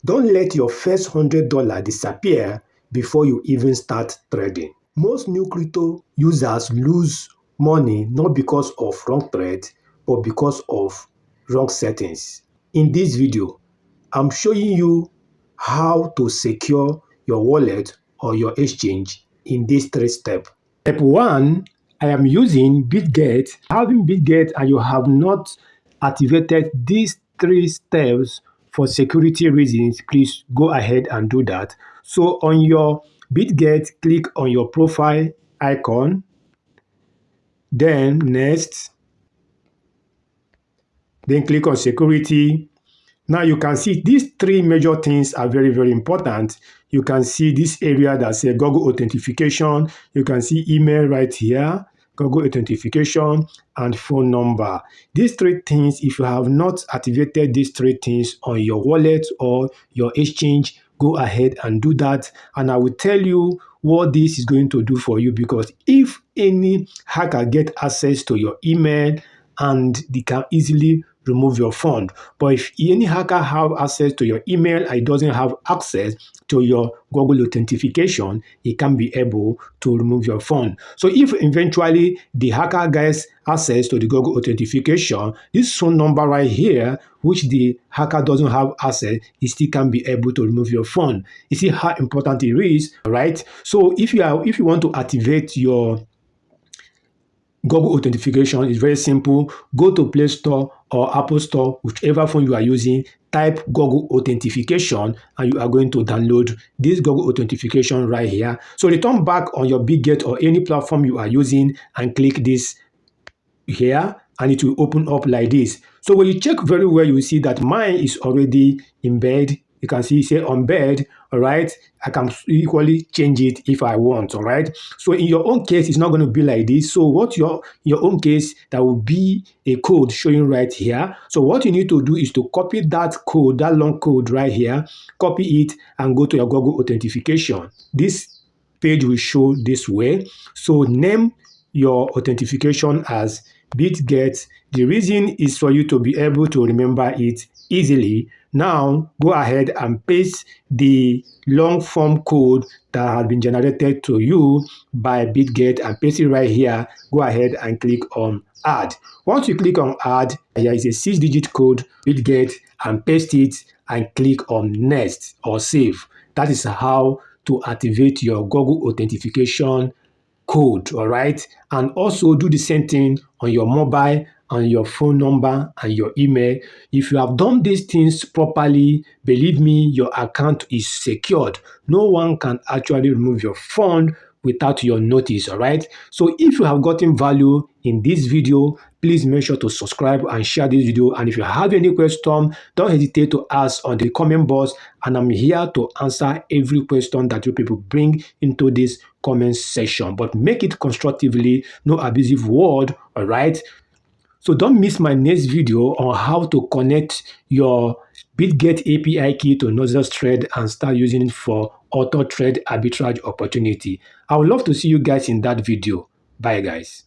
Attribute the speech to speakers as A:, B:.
A: Don't let your first $100 disappear before you even start trading. Most new crypto users lose money not because of wrong trade, but because of wrong settings. In this video, I'm showing you how to secure your wallet or your exchange in these 3 steps. Step 1, I am using BitGet. Having BitGet and you have not activated these 3 steps for security reasons, please go ahead and do that. So on your BitGet, click on your profile icon, then next, then click on security. Now you can see these 3 major things are very, very important. You can see this area that says Google Authentication. You can see email right here, Google Authentication, and phone number. These 3 things, if you have not activated these 3 things on your wallet or your exchange, go ahead and do that. And I will tell you what this is going to do for you, because if any hacker get access to your email, and they can easily remove your fund. But if any hacker have access to your email and it doesn't have access to your Google Authentication, he can be able to remove your fund. So if eventually the hacker gets access to the Google Authentication, this phone number right here, which the hacker doesn't have access, he still can be able to remove your fund. You see how important it is, right? So if you want to activate your Google Authentication, is very simple. Go to Play Store or Apple Store, whichever phone you are using, type Google Authentication, and you are going to download this Google Authentication right here. So return back on your BitGet or any platform you are using and click this here, and it will open up like this. So when you check very well, you will see that mine is already in bed. You can see say on bed, all right? I can equally change it if I want, all right? So in your own case, it's not going to be like this. So what your own case, that will be a code showing right here. So what you need to do is to copy that code, that long code right here, copy it and go to your Google Authentication. This page will show this way. So name your authentication as BitGet. The reason is for you to be able to remember it easily. Now go ahead and paste the long form code that has been generated to you by BitGet and paste it right here. Go ahead and click on add. Once you click on add, here is a 6-digit code, BitGet, and paste it and click on next or save. That is how to activate your Google Authentication code, all right? And also do the same thing on your mobile and your phone number and your email. If you have done these things properly, believe me, your account is secured. No one can actually remove your fund without your notice, all right? So if you have gotten value in this video, please make sure to subscribe and share this video. And if you have any question, don't hesitate to ask on the comment box, and I'm here to answer every question that you people bring into this comment section. But make it constructively, no abusive word, all right? So don't miss my next video on how to connect your BitGet API key to Nozzle's Trade and start using it for auto trade arbitrage opportunity. I would love to see you guys in that video. Bye guys.